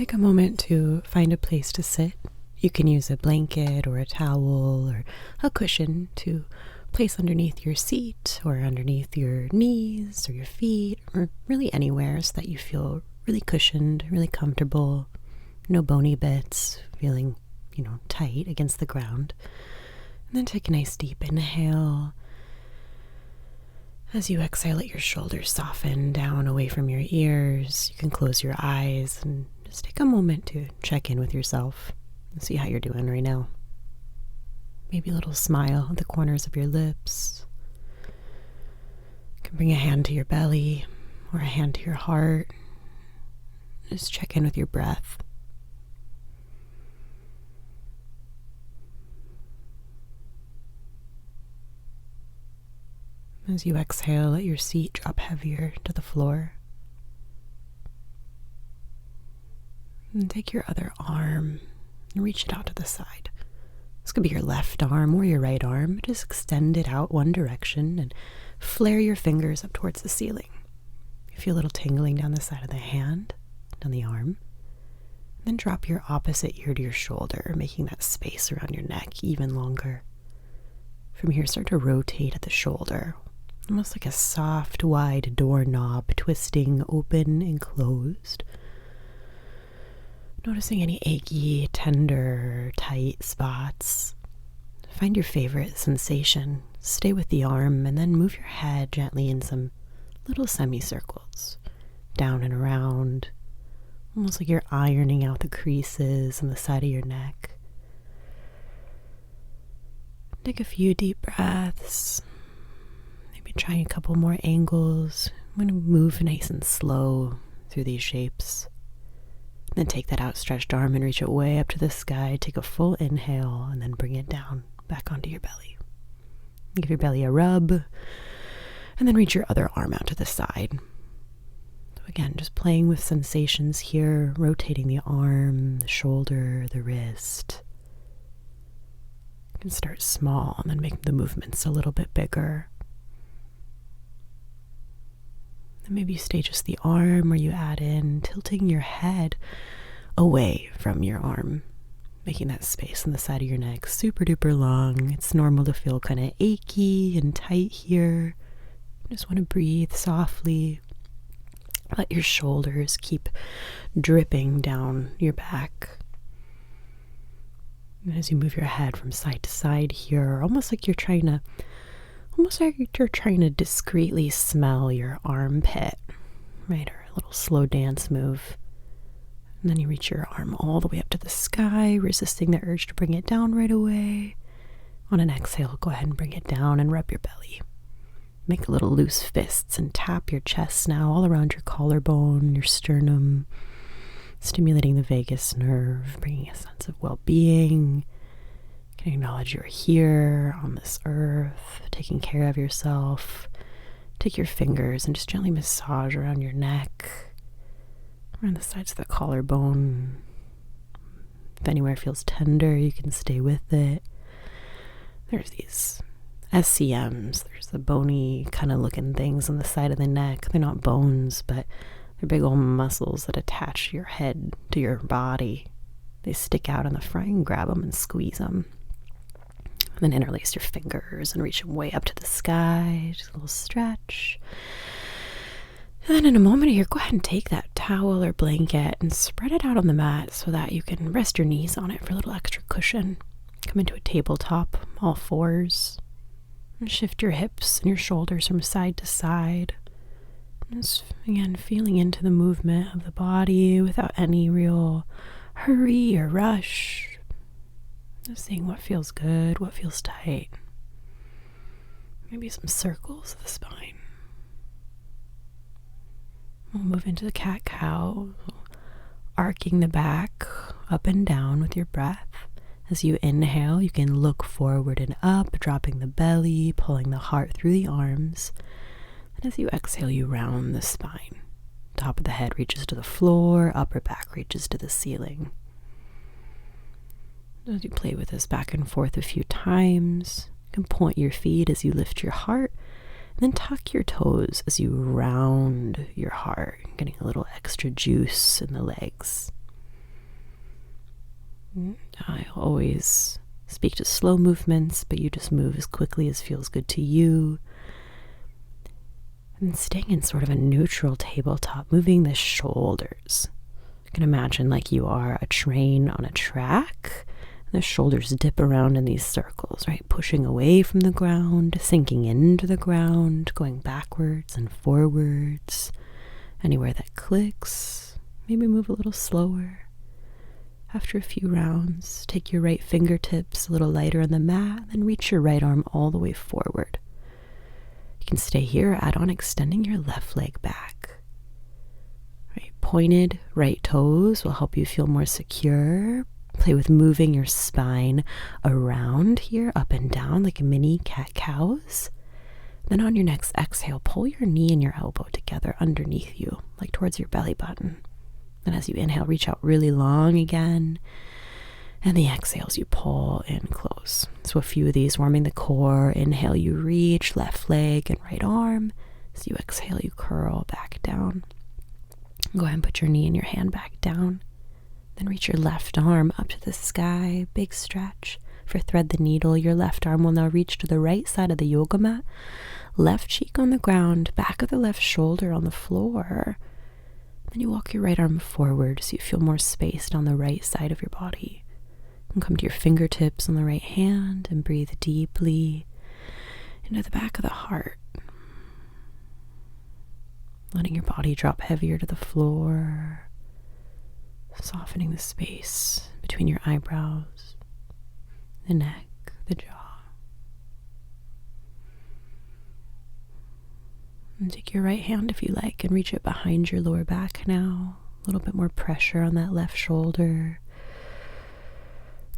take a moment to find a place to sit. You can use a blanket or a towel or a cushion to place underneath your seat or underneath your knees or your feet or really anywhere so that you feel really cushioned, really comfortable, no bony bits, feeling, tight against the ground. And then take a nice deep inhale. As you exhale, let your shoulders soften down away from your ears. You can close your eyes and just take a moment to check in with yourself and see how you're doing right now. Maybe a little smile at the corners of your lips. You can bring a hand to your belly or a hand to your heart. Just check in with your breath. As you exhale, let your seat drop heavier to the floor. And take your other arm and reach it out to the side. This could be your left arm or your right arm. Just extend it out one direction and flare your fingers up towards the ceiling. You feel a little tingling down the side of the hand, down the arm. And then drop your opposite ear to your shoulder, making that space around your neck even longer. From here, start to rotate at the shoulder, almost like a soft, wide doorknob, twisting open and closed. Noticing any achy, tender, tight spots. Find your favorite sensation. Stay with the arm and then move your head gently in some little semicircles, down and around, almost like you're ironing out the creases on the side of your neck. Take a few deep breaths. Maybe try a couple more angles. I'm going to move nice and slow through these shapes. Then take that outstretched arm and reach it way up to the sky. Take a full inhale and then bring it down back onto your belly. Give your belly a rub and then reach your other arm out to the side. So again, just playing with sensations here, rotating the arm, the shoulder, the wrist. You can start small and then make the movements a little bit bigger. And maybe you stay just the arm, or you add in tilting your head away from your arm, making that space on the side of your neck super duper long. It's normal to feel kind of achy and tight here. You just want to breathe softly. Let your shoulders keep dripping down your back. And as you move your head from side to side here, almost like you're trying to discreetly smell your armpit, right? Or a little slow dance move. And then you reach your arm all the way up to the sky, resisting the urge to bring it down right away. On an exhale, go ahead and bring it down and rub your belly. Make little loose fists and tap your chest now all around your collarbone, your sternum, stimulating the vagus nerve, bringing a sense of well-being. You can acknowledge you're here on this earth, taking care of yourself. Take your fingers and just gently massage around your neck, around the sides of the collarbone. If anywhere feels tender, you can stay with it. There's these SCMs. There's the bony kind of looking things on the side of the neck. They're not bones, but they're big old muscles that attach your head to your body. They stick out on the front. You can grab them and squeeze them. And then interlace your fingers and reach them way up to the sky. Just a little stretch. And then in a moment here, go ahead and take that towel or blanket and spread it out on the mat so that you can rest your knees on it for a little extra cushion. Come into a tabletop, all fours. And shift your hips and your shoulders from side to side. Just, again, feeling into the movement of the body without any real hurry or rush. Just seeing what feels good, what feels tight. Maybe some circles of the spine. We'll move into the cat-cow, arcing the back up and down with your breath. As you inhale, you can look forward and up, dropping the belly, pulling the heart through the arms. And as you exhale, you round the spine. Top of the head reaches to the floor, upper back reaches to the ceiling. As you play with this back and forth a few times, you can point your feet as you lift your heart, and then tuck your toes as you round your heart, getting a little extra juice in the legs. I always speak to slow movements, but you just move as quickly as feels good to you. And staying in sort of a neutral tabletop, moving the shoulders. You can imagine like you are a train on a track. The shoulders dip around in these circles, right? Pushing away from the ground, sinking into the ground, going backwards and forwards. Anywhere that clicks, maybe move a little slower. After a few rounds, take your right fingertips a little lighter on the mat, then reach your right arm all the way forward. You can stay here, add on extending your left leg back. Right, pointed right toes will help you feel more secure. Play with moving your spine around here, up and down like mini cat-cows. Then on your next exhale, pull your knee and your elbow together underneath you, like towards your belly button. And as you inhale, reach out really long again. And the exhales, you pull in close. So a few of these, warming the core. Inhale, you reach left leg and right arm. As you exhale, you curl back down. Go ahead and put your knee and your hand back down. Then reach your left arm up to the sky. Big stretch. For thread the needle, your left arm will now reach to the right side of the yoga mat. Left cheek on the ground, back of the left shoulder on the floor. Then you walk your right arm forward so you feel more spaced on the right side of your body. And come to your fingertips on the right hand and breathe deeply into the back of the heart. Letting your body drop heavier to the floor. Softening the space between your eyebrows, the neck, the jaw. And take your right hand if you like and reach it behind your lower back now. A little bit more pressure on that left shoulder.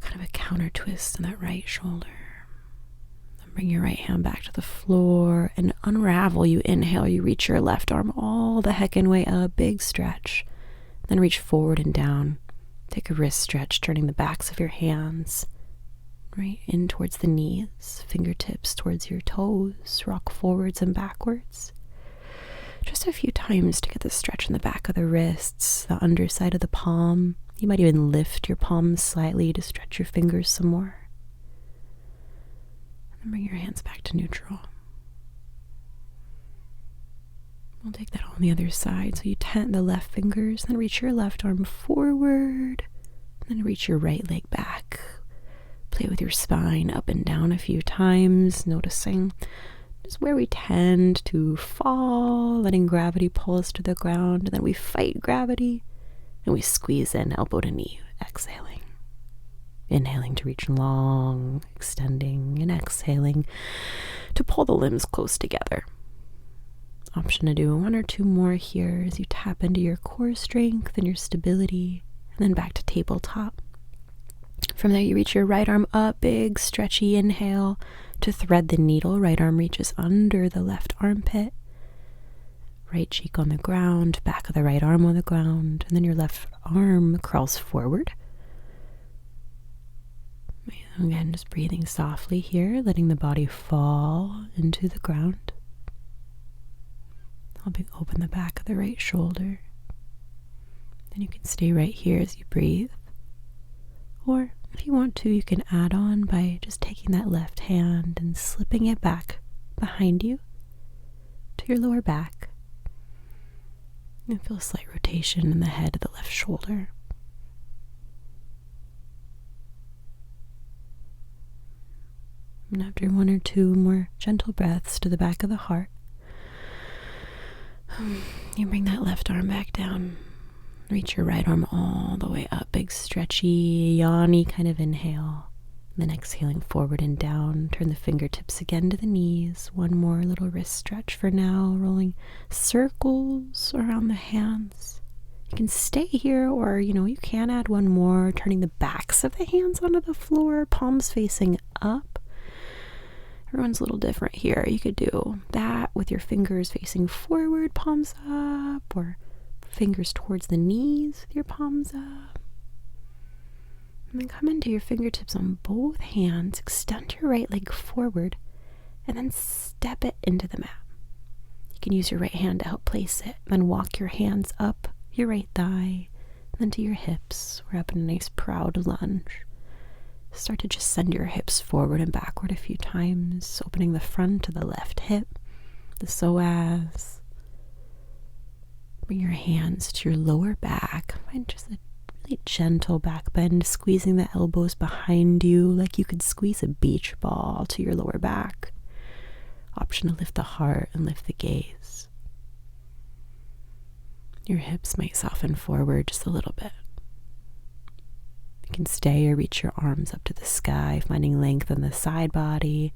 Kind of a counter twist on that right shoulder. Then bring your right hand back to the floor and unravel. You inhale, you reach your left arm all the heckin' way up, big stretch. Then reach forward and down. Take a wrist stretch, turning the backs of your hands right in towards the knees, fingertips towards your toes, rock forwards and backwards. Just a few times to get the stretch in the back of the wrists, the underside of the palm. You might even lift your palms slightly to stretch your fingers some more. And then bring your hands back to neutral. We'll take that on the other side. So you tent the left fingers, then reach your left arm forward, then reach your right leg back. Play with your spine up and down a few times, noticing just where we tend to fall, letting gravity pull us to the ground. And then we fight gravity and we squeeze in elbow to knee, exhaling. Inhaling to reach long, extending, and exhaling to pull the limbs close together. Option to do one or two more here as you tap into your core strength and your stability, and then back to tabletop. From there, you reach your right arm up, big, stretchy inhale to thread the needle. Right arm reaches under the left armpit. Right cheek on the ground, back of the right arm on the ground, and then your left arm crawls forward. Again, just breathing softly here, letting the body fall into the ground. Helping open the back of the right shoulder. Then you can stay right here as you breathe. Or if you want to, you can add on by just taking that left hand and slipping it back behind you to your lower back. And feel a slight rotation in the head of the left shoulder. And after one or two more gentle breaths to the back of the heart, you bring that left arm back down. Reach your right arm all the way up. Big stretchy, yawny kind of inhale. Then exhaling forward and down. Turn the fingertips again to the knees. One more little wrist stretch for now. Rolling circles around the hands. You can stay here, or you can add one more. Turning the backs of the hands onto the floor. Palms facing up. Everyone's a little different here. You could do that with your fingers facing forward, palms up, or fingers towards the knees with your palms up. And then come into your fingertips on both hands. Extend your right leg forward and then step it into the mat. You can use your right hand to help place it. Then walk your hands up your right thigh. And then to your hips. We're up in a nice proud lunge. Start to just send your hips forward and backward a few times, opening the front of the left hip, the psoas. Bring your hands to your lower back. Find just a really gentle back bend, squeezing the elbows behind you like you could squeeze a beach ball to your lower back. Option to lift the heart and lift the gaze. Your hips might soften forward just a little bit. You can stay or reach your arms up to the sky, finding length in the side body.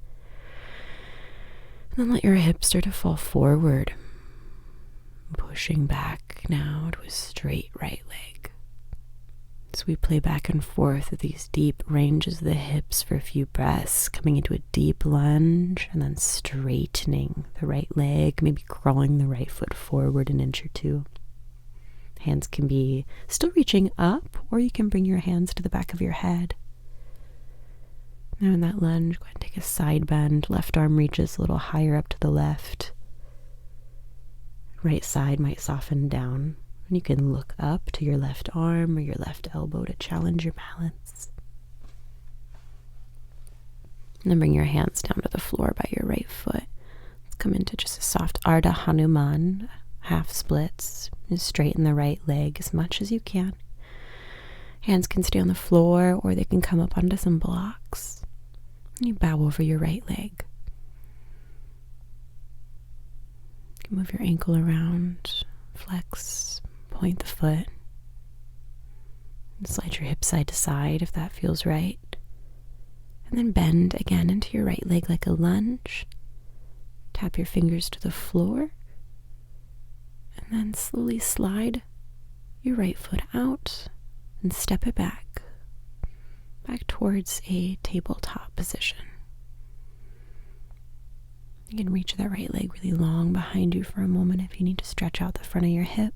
And then let your hips start to fall forward, pushing back now to a straight right leg. So we play back and forth with these deep ranges of the hips for a few breaths, coming into a deep lunge and then straightening the right leg, maybe crawling the right foot forward an inch or two. Hands can be still reaching up, or you can bring your hands to the back of your head. Now in that lunge, go ahead and take a side bend. Left arm reaches a little higher up to the left. Right side might soften down. And you can look up to your left arm or your left elbow to challenge your balance. And then bring your hands down to the floor by your right foot. Let's come into just a soft Ardha Hanuman, half splits. Just straighten the right leg as much as you can. Hands can stay on the floor or they can come up onto some blocks. And you bow over your right leg. You can move your ankle around, flex, point the foot. And slide your hip side to side if that feels right. And then bend again into your right leg like a lunge. Tap your fingers to the floor. And then slowly slide your right foot out and step it back towards a tabletop position. You can reach that right leg really long behind you for a moment if you need to stretch out the front of your hip.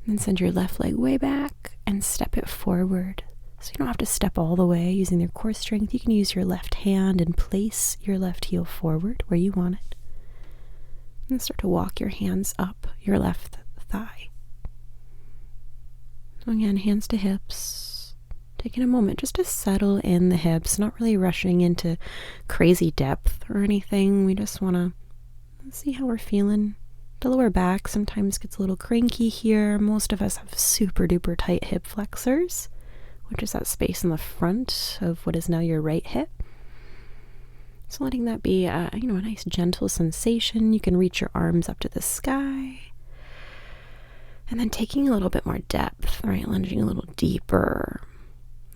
And then send your left leg way back and step it forward. So you don't have to step all the way using your core strength. You can use your left hand and place your left heel forward where you want it. And start to walk your hands up your left thigh. So again, hands to hips. Taking a moment just to settle in the hips, not really rushing into crazy depth or anything. We just want to see how we're feeling. The lower back sometimes gets a little cranky here. Most of us have super duper tight hip flexors, which is that space in the front of what is now your right hip. So letting that be a nice gentle sensation. You can reach your arms up to the sky. And then taking a little bit more depth, right? Lunging a little deeper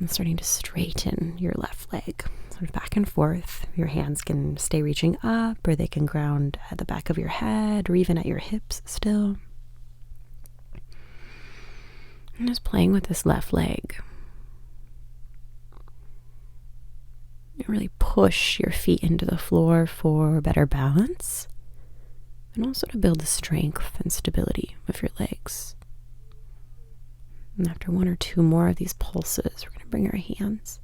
and starting to straighten your left leg. Sort of back and forth. Your hands can stay reaching up or they can ground at the back of your head or even at your hips still. And just playing with this left leg. You really push your feet into the floor for better balance and also to build the strength and stability of your legs. And after one or two more of these pulses, we're going to bring our hands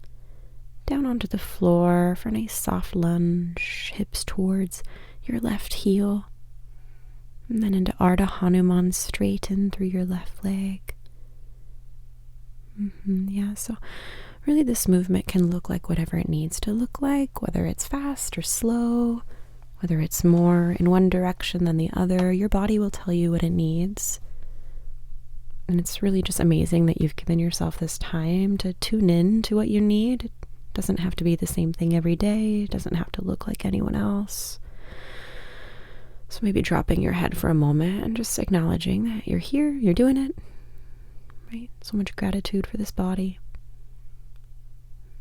down onto the floor for a nice soft lunge, hips towards your left heel, and then into Ardha Hanuman, straighten through your left leg. So really this movement can look like whatever it needs to look like, whether it's fast or slow, whether it's more in one direction than the other. Your body will tell you what it needs. And it's really just amazing that you've given yourself this time to tune in to what you need. It doesn't have to be the same thing every day. It doesn't have to look like anyone else. So maybe dropping your head for a moment and just acknowledging that you're here, you're doing it. Right? So much gratitude for this body.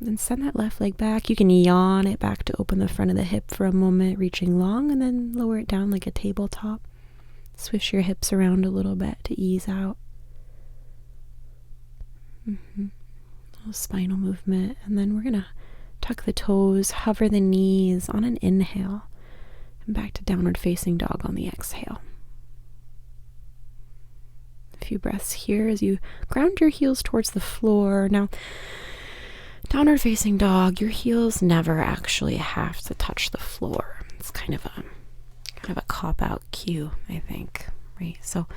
Then send that left leg back. You can yawn it back to open the front of the hip for a moment, reaching long, and then lower it down like a tabletop. Swish your hips around a little bit to ease out. Little spinal movement. And then we're going to tuck the toes, hover the knees on an inhale, and back to downward facing dog on the exhale. A few breaths here as you ground your heels towards the floor. Now, downward facing dog, your heels never actually have to touch the floor. It's kind of a cop-out cue, I think, right? So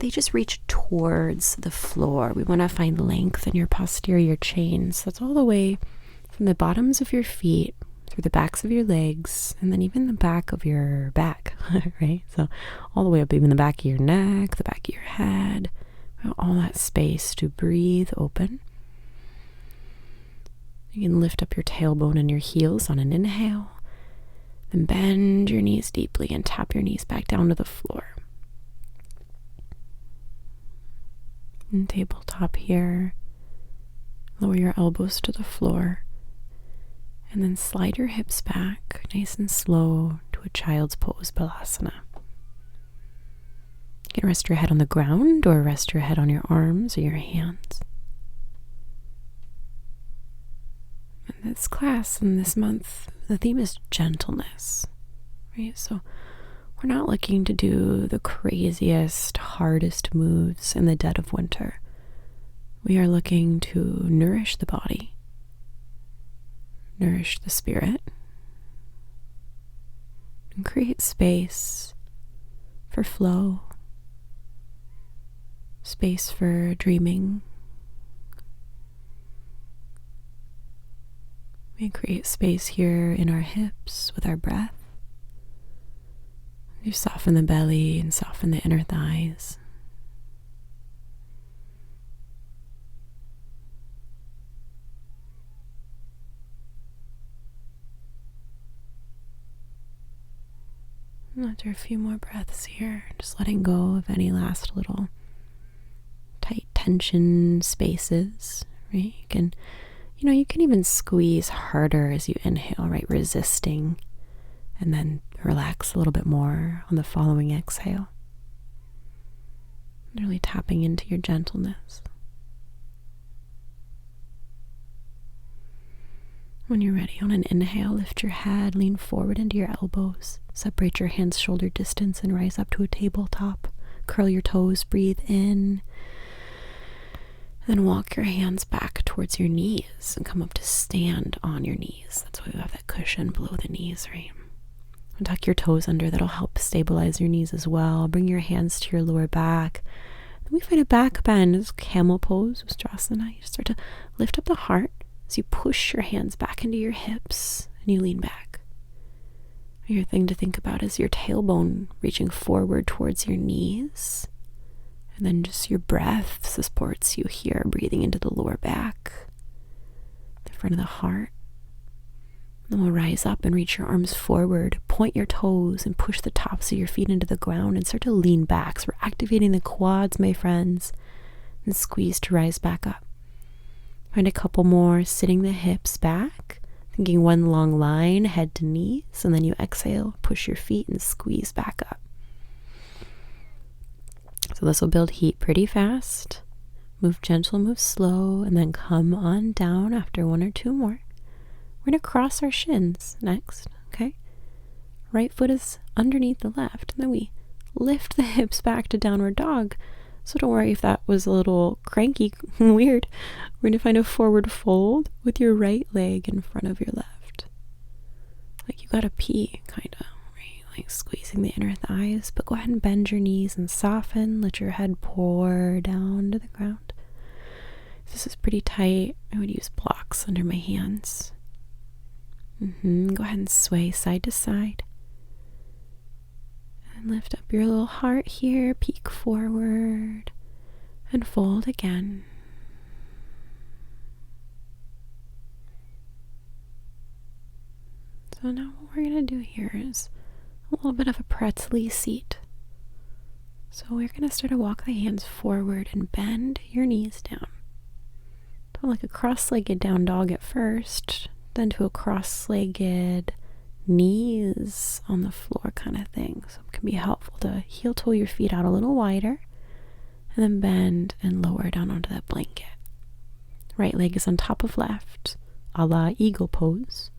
they just reach towards the floor. We want to find length in your posterior chain. So that's all the way from the bottoms of your feet, through the backs of your legs, and then even the back of your back, right? So all the way up, even the back of your neck, the back of your head, all that space to breathe open. You can lift up your tailbone and your heels on an inhale, then bend your knees deeply and tap your knees back down to the floor. And tabletop here, lower your elbows to the floor, and then slide your hips back nice and slow to a child's pose, Balasana. You can rest your head on the ground or rest your head on your arms or your hands. In this class, in this month, the theme is gentleness, right? So we're not looking to do the craziest, hardest moves in the dead of winter. We are looking to nourish the body, nourish the spirit, and create space for flow, space for dreaming. We create space here in our hips with our breath. You soften the belly and soften the inner thighs. And after a few more breaths here, just letting go of any last little tight tension spaces, right? You can even squeeze harder as you inhale, right? Resisting, and then relax a little bit more on the following exhale. Really tapping into your gentleness. When you're ready, on an inhale, lift your head, lean forward into your elbows, separate your hands shoulder distance and rise up to a tabletop. Curl your toes, breathe in. Then walk your hands back towards your knees and come up to stand on your knees. That's why we have that cushion below the knees, right? And tuck your toes under. That'll help stabilize your knees as well. Bring your hands to your lower back. Then we find a back bend. It's camel pose, Ustrasana. You start to lift up the heart as you push your hands back into your hips and you lean back. Your thing to think about is your tailbone reaching forward towards your knees. And then just your breath supports you here, breathing into the lower back, the front of the heart. Then we'll rise up and reach your arms forward, point your toes and push the tops of your feet into the ground and start to lean back. So we're activating the quads, my friends, and squeeze to rise back up. Find a couple more, sitting the hips back, thinking one long line, head to knees, and then you exhale, push your feet and squeeze back up. So this will build heat pretty fast. Move gentle, move slow, and then come on down after one or two more. We're going to cross our shins next, okay? Right foot is underneath the left, and then we lift the hips back to downward dog. So don't worry if that was a little cranky, weird. We're going to find a forward fold with your right leg in front of your left. Like you gotta pee, kind of. Like squeezing the inner thighs, but go ahead and bend your knees and soften. Let your head pour down to the ground. If this is pretty tight, I would use blocks under my hands. Go ahead and sway side to side. And lift up your little heart here, peek forward, and fold again. So now what we're going to do here is a little bit of a pretzel seat. So we're going to start to walk the hands forward and bend your knees down. So like a cross-legged down dog at first, then to a cross-legged knees on the floor kind of thing. So it can be helpful to heel toe your feet out a little wider and then bend and lower down onto that blanket. Right leg is on top of left, a la eagle pose.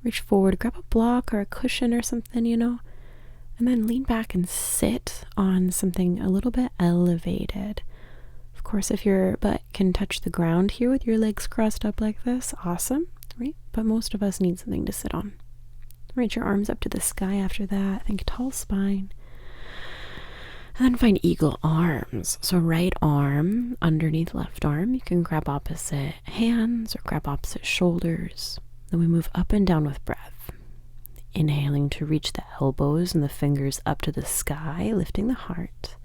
Reach forward, grab a block or a cushion or something, and then lean back and sit on something a little bit elevated. Of course, if your butt can touch the ground here with your legs crossed up like this, awesome, right? But most of us need something to sit on. Reach your arms up to the sky after that. Think tall spine. And then find eagle arms. So right arm underneath left arm. You can grab opposite hands or grab opposite shoulders. Then we move up and down with breath. Inhaling to reach the elbows and the fingers up to the sky, lifting the heart.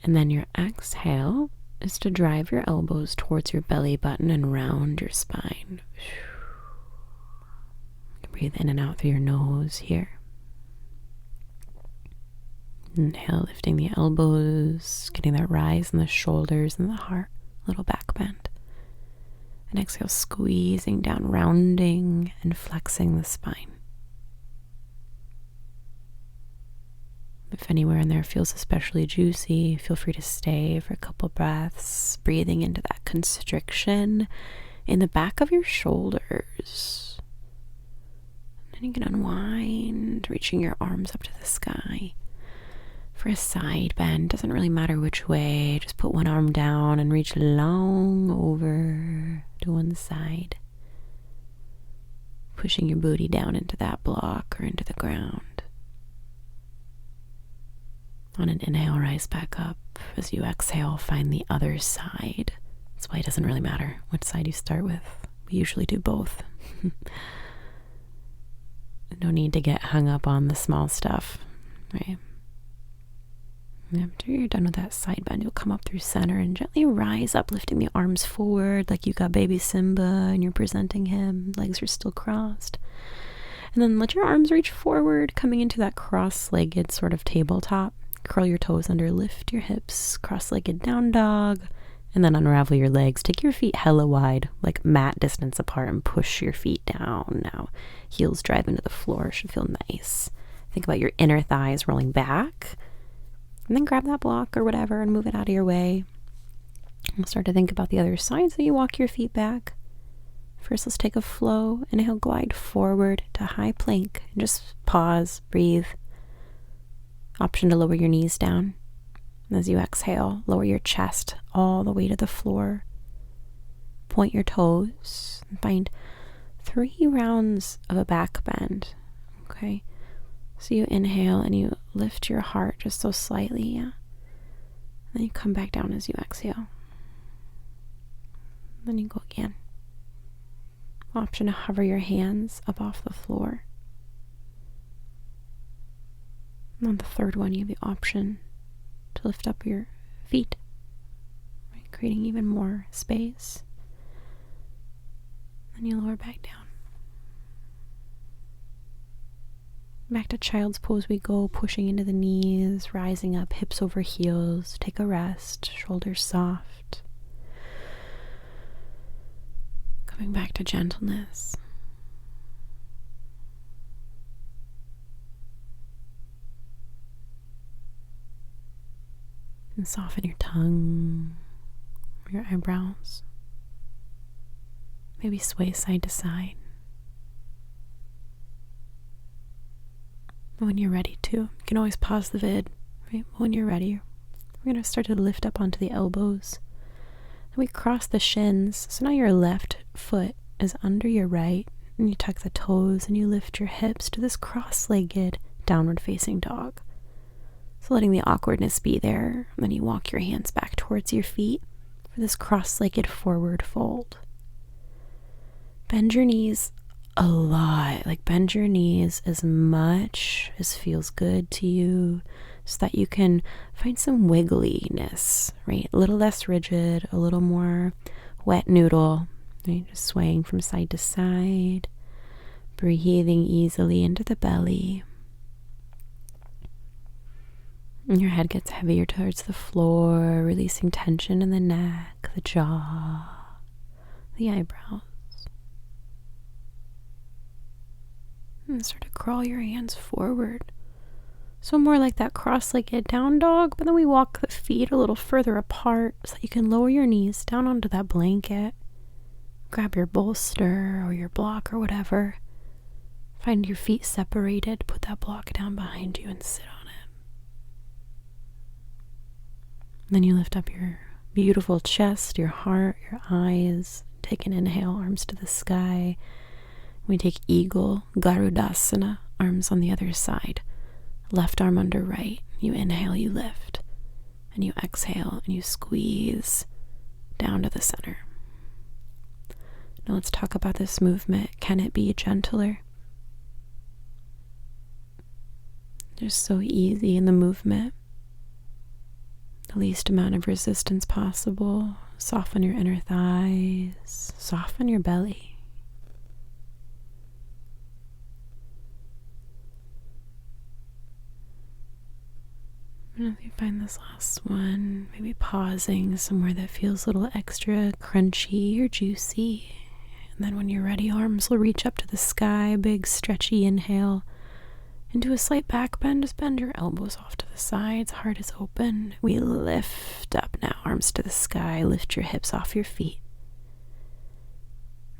And then your exhale is to drive your elbows towards your belly button and round your spine. Breathe in and out through your nose here. Inhale, lifting the elbows, getting that rise in the shoulders and the heart, little back bend. And exhale, squeezing down, rounding and flexing the spine. If anywhere in there feels especially juicy, feel free to stay for a couple breaths, breathing into that constriction in the back of your shoulders. And then you can unwind, reaching your arms up to the sky. For a side bend, doesn't really matter which way, just put one arm down and reach long over to one side. Pushing your booty down into that block or into the ground. On an inhale, rise back up. As you exhale, find the other side. That's why it doesn't really matter which side you start with. We usually do both. No need to get hung up on the small stuff, right? After you're done with that side bend, you'll come up through center and gently rise up, lifting the arms forward like you got baby Simba and you're presenting him. Legs are still crossed. And then let your arms reach forward, coming into that cross-legged sort of tabletop. Curl your toes under, lift your hips, cross-legged down dog, and then unravel your legs. Take your feet hella wide, like mat distance apart, and push your feet down. Now, heels drive into the floor. Should feel nice. Think about your inner thighs rolling back. And then grab that block or whatever and move it out of your way. And start to think about the other side, so you walk your feet back. First, let's take a flow. Inhale, glide forward to high plank. And just pause, breathe. Option to lower your knees down. And as you exhale, lower your chest all the way to the floor. Point your toes and find 3 rounds of a back bend. Okay. So you inhale and you lift your heart just so slightly, yeah. Then you come back down as you exhale. Then you go again. Option to hover your hands up off the floor. And on the third one, you have the option to lift up your feet, right? Creating even more space. Then you lower back down. Back to child's pose we go, pushing into the knees, rising up, hips over heels. Take a rest, shoulders soft. Coming back to gentleness. And soften your tongue, your eyebrows. Maybe sway side to side. When you're ready to, you can always pause the vid, right? When you're ready, we're going to start to lift up onto the elbows. And we cross the shins. So now your left foot is under your right, and you tuck the toes and you lift your hips to this cross-legged downward facing dog. So letting the awkwardness be there. And then you walk your hands back towards your feet for this cross-legged forward fold. Bend your knees a lot. Like bend your knees as much as feels good to you so that you can find some wiggliness, right? A little less rigid, a little more wet noodle, right? Just swaying from side to side, breathing easily into the belly. And your head gets heavier towards the floor, releasing tension in the neck, the jaw, the eyebrows. And start to crawl your hands forward. So more like that cross-legged down dog, but then we walk the feet a little further apart so that you can lower your knees down onto that blanket. Grab your bolster or your block or whatever. Find your feet separated, put that block down behind you and sit on it. Then you lift up your beautiful chest, your heart, your eyes. Take an inhale, arms to the sky. We take Eagle, Garudasana, Arms on the other side. Left arm under right. You inhale, you lift. And you exhale and you squeeze down to the center. Now let's talk about this movement. Can it be gentler? Just so easy in the movement. The least amount of resistance possible. Soften your inner thighs. Soften your belly. And if you find this last one, maybe pausing somewhere that feels a little extra crunchy or juicy. And then when you're ready, arms will reach up to the sky, big stretchy inhale. Into a slight back bend, just bend your elbows off to the sides, heart is open. We lift up now, arms to the sky, lift your hips off your feet.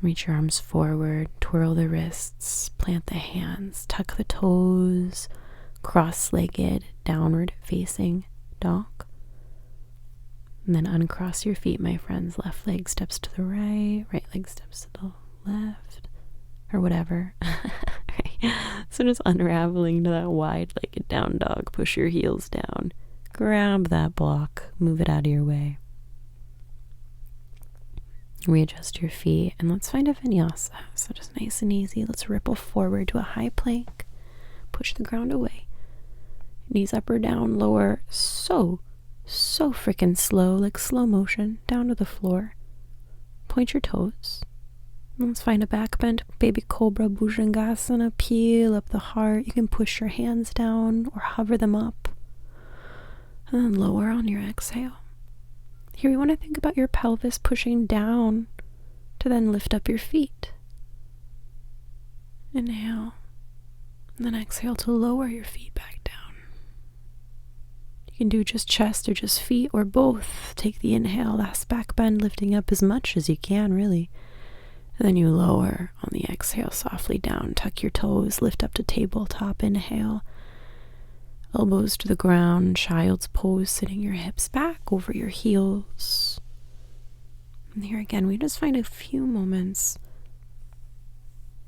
Reach your arms forward, twirl the wrists, plant the hands, tuck the toes, cross-legged, downward facing dog. And then uncross your feet, my friends. Left leg steps to the right, right leg steps to the left, or whatever. Right. So just unraveling to that wide-legged down dog. Push your heels down. Grab that block. Move it out of your way. Readjust your feet. And let's find a vinyasa. So just nice and easy. Let's ripple forward to a high plank. Push the ground away. Knees up or down, lower. So freaking slow, like slow motion, down to the floor. Point your toes. Let's find a back bend, baby cobra, bhujangasana. Peel up the heart. You can push your hands down or hover them up. And then lower on your exhale. Here we want to think about your pelvis pushing down to then lift up your feet. Inhale. And then exhale to lower your feet back down. You can do just chest or just feet or both. Take the inhale, last back bend, lifting up as much as you can, really. And then you lower on the exhale softly down. Tuck your toes, lift up to tabletop, inhale. Elbows to the ground, child's pose, sitting your hips back over your heels. And here again, we just find a few moments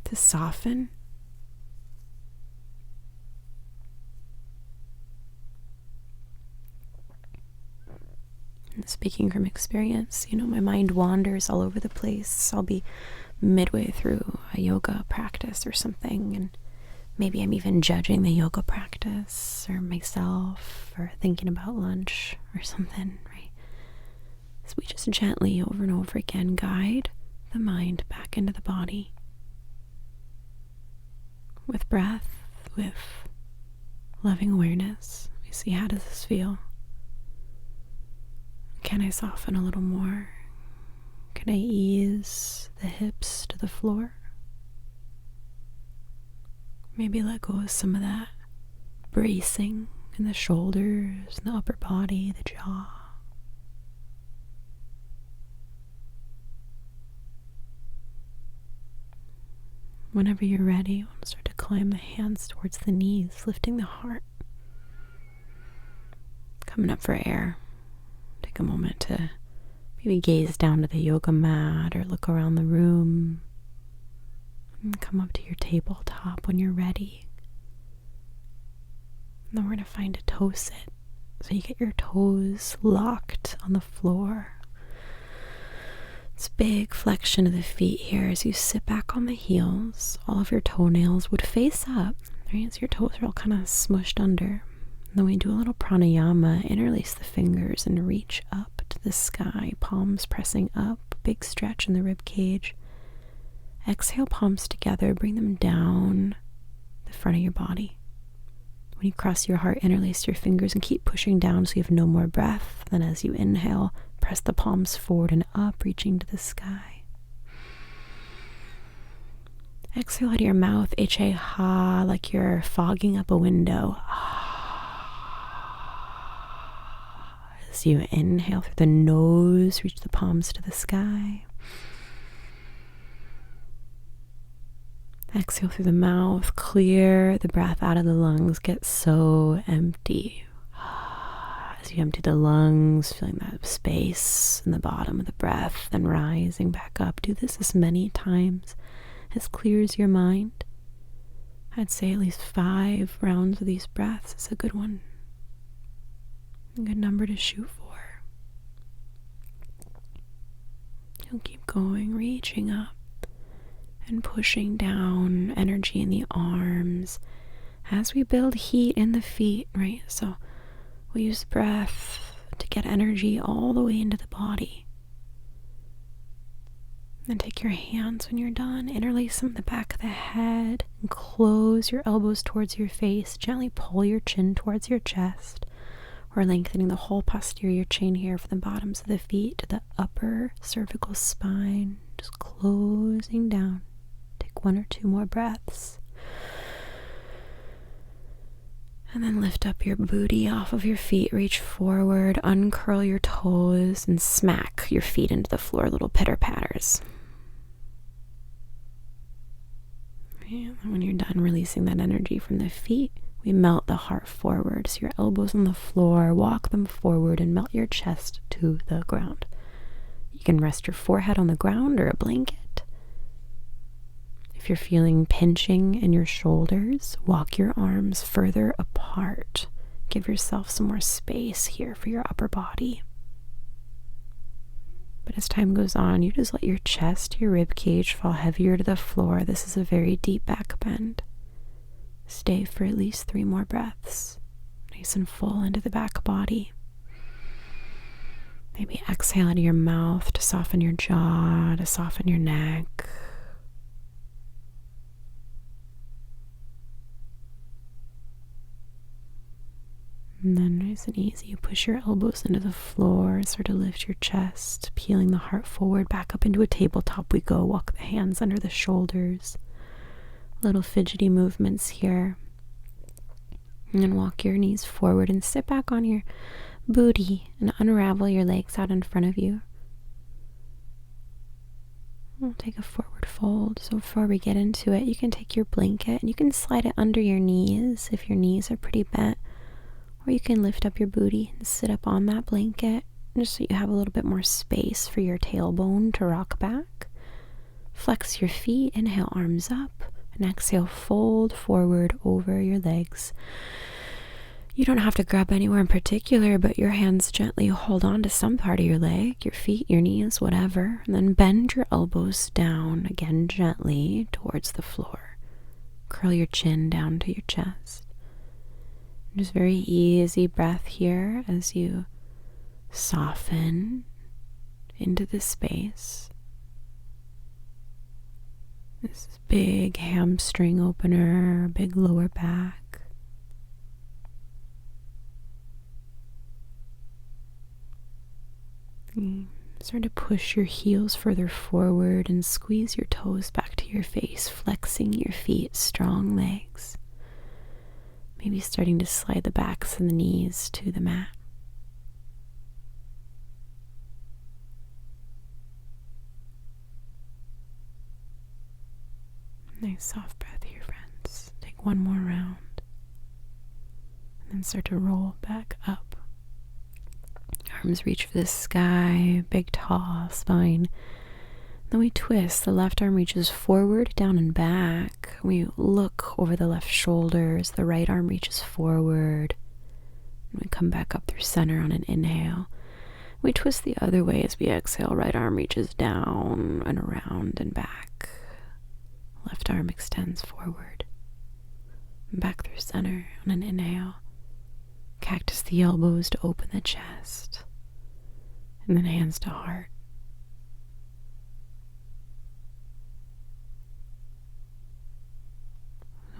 to soften. Speaking from experience, my mind wanders all over the place. I'll be midway through a yoga practice or something, and maybe I'm even judging the yoga practice or myself or thinking about lunch or something, right? So we just gently, over and over again, guide the mind back into the body with breath, with loving awareness. We see, how does this feel? Can I soften a little more? Can I ease the hips to the floor? Maybe let go of some of that bracing in the shoulders, the upper body, the jaw. Whenever you're ready, we'll start to climb the hands towards the knees, lifting the heart. Coming up for air. Take a moment to maybe gaze down to the yoga mat or look around the room. And come up to your tabletop when you're ready. And then we're going to find a toe sit. So you get your toes locked on the floor. It's big flexion of the feet here as you sit back on the heels. All of your toenails would face up. Right? So your toes are all kind of smushed under. Then we do a little pranayama, interlace the fingers and reach up to the sky, palms pressing up, big stretch in the rib cage. Exhale, palms together, bring them down the front of your body. When you cross your heart, interlace your fingers and keep pushing down so you have no more breath. Then as you inhale, press the palms forward and up, reaching to the sky. Exhale out of your mouth, ha, like you're fogging up a window. As you inhale through the nose, reach the palms to the sky. Exhale through the mouth, clear the breath out of the lungs, get so empty. As you empty the lungs, feeling that space in the bottom of the breath, then rising back up. Do this as many times as clears your mind. I'd say at least 5 rounds of these breaths is a good one. A good number to shoot for. You'll keep going, reaching up and pushing down energy in the arms as we build heat in the feet, right? So we use breath to get energy all the way into the body. Then take your hands when you're done, interlace them at the back of the head, and close your elbows towards your face. Gently pull your chin towards your chest. We're lengthening the whole posterior chain here from the bottoms of the feet to the upper cervical spine, just closing down. Take 1 or 2 more breaths. And then lift up your booty off of your feet, reach forward, uncurl your toes, and smack your feet into the floor, little pitter-patters. And when you're done releasing that energy from the feet, we melt the heart forward. So your elbows on the floor, walk them forward, and melt your chest to the ground. You can rest your forehead on the ground or a blanket. If you're feeling pinching in your shoulders, walk your arms further apart. Give yourself some more space here for your upper body. But as time goes on, you just let your chest, your rib cage fall heavier to the floor. This is a very deep back bend. Stay for at least 3 more breaths. Nice and full into the back body. Maybe exhale out of your mouth to soften your jaw, to soften your neck. And then nice and easy, you push your elbows into the floor, start to lift your chest, peeling the heart forward, back up into a tabletop we go. Walk the hands under the shoulders. Little fidgety movements here. And then walk your knees forward and sit back on your booty and unravel your legs out in front of you. We'll take a forward fold. So before we get into it, you can take your blanket and you can slide it under your knees if your knees are pretty bent. Or you can lift up your booty and sit up on that blanket just so you have a little bit more space for your tailbone to rock back. Flex your feet, inhale, arms up, and exhale, fold forward over your legs. You don't have to grab anywhere in particular, but your hands gently hold on to some part of your leg, your feet, your knees, whatever, and then bend your elbows down again gently towards the floor. Curl your chin down to your chest. Just very easy breath here as you soften into the space. This is big hamstring opener, big lower back. Start to push your heels further forward and squeeze your toes back to your face, flexing your feet, strong legs. Maybe starting to slide the backs and the knees to the mat. Nice soft breath here, friends. Take 1 more round. And then start to roll back up. Arms reach for the sky, big tall spine. Then we twist. The left arm reaches forward, down and back. We look over the left shoulders. The right arm reaches forward. And we come back up through center on an inhale. We twist the other way as we exhale. Right arm reaches down and around and back. Left arm extends forward. And back through center on an inhale. Cactus the elbows to open the chest. And then hands to heart.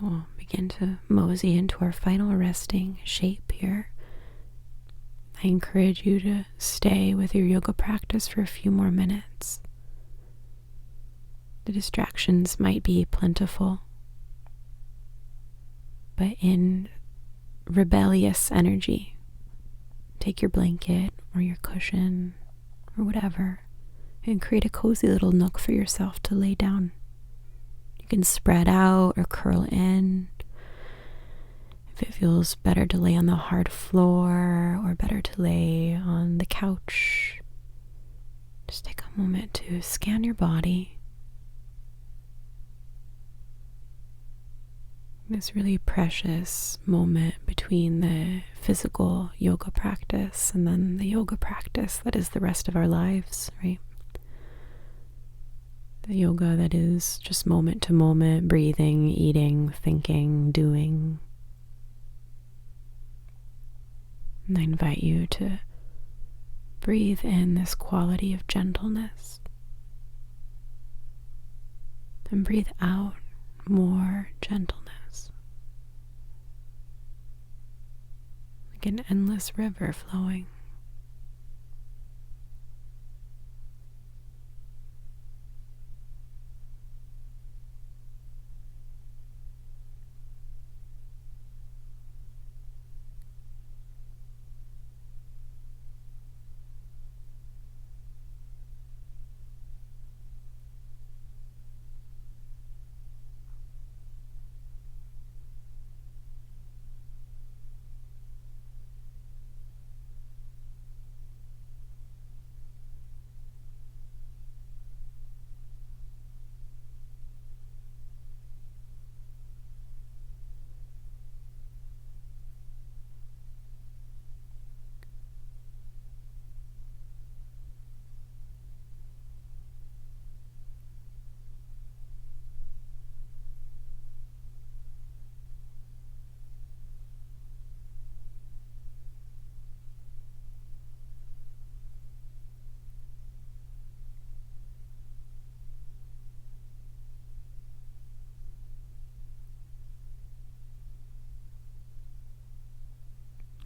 We'll begin to mosey into our final resting shape here. I encourage you to stay with your yoga practice for a few more minutes. The distractions might be plentiful, but in rebellious energy, take your blanket or your cushion or whatever and create a cozy little nook for yourself to lay down. You can spread out or curl in. If it feels better to lay on the hard floor or better to lay on the couch, just take a moment to scan your body. This really precious moment between the physical yoga practice and then the yoga practice that is the rest of our lives, right? The yoga that is just moment to moment, breathing, eating, thinking, doing. And I invite you to breathe in this quality of gentleness and breathe out more gentleness. Like an endless river flowing.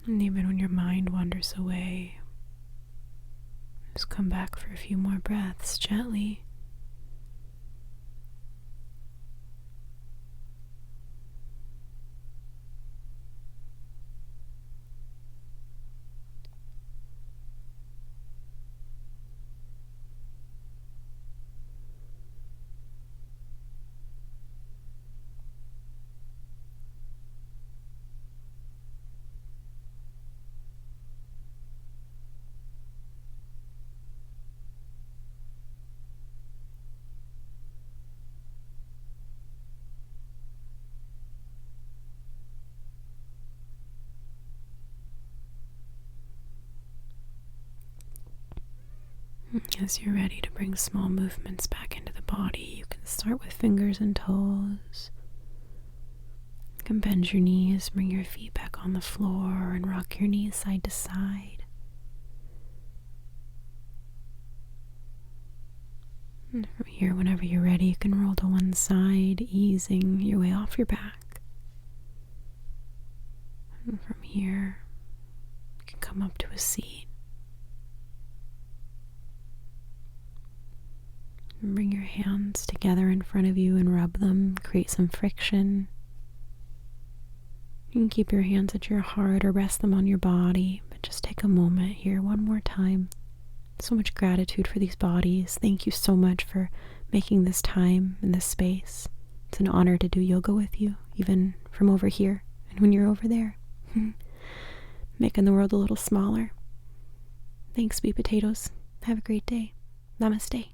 And even when your mind wanders away, just come back for a few more breaths gently. As you're ready to bring small movements back into the body, you can start with fingers and toes. You can bend your knees, bring your feet back on the floor, and rock your knees side to side. And from here, whenever you're ready, you can roll to one side, easing your way off your back. And from here, you can come up to a seat. And bring your hands together in front of you and rub them, create some friction. You can keep your hands at your heart or rest them on your body, but just take a moment here one more time. So much gratitude for these bodies. Thank you so much for making this time in this space. It's an honor to do yoga with you, even from over here and when you're over there. Making the world a little smaller. Thanks, sweet potatoes. Have a great day. Namaste.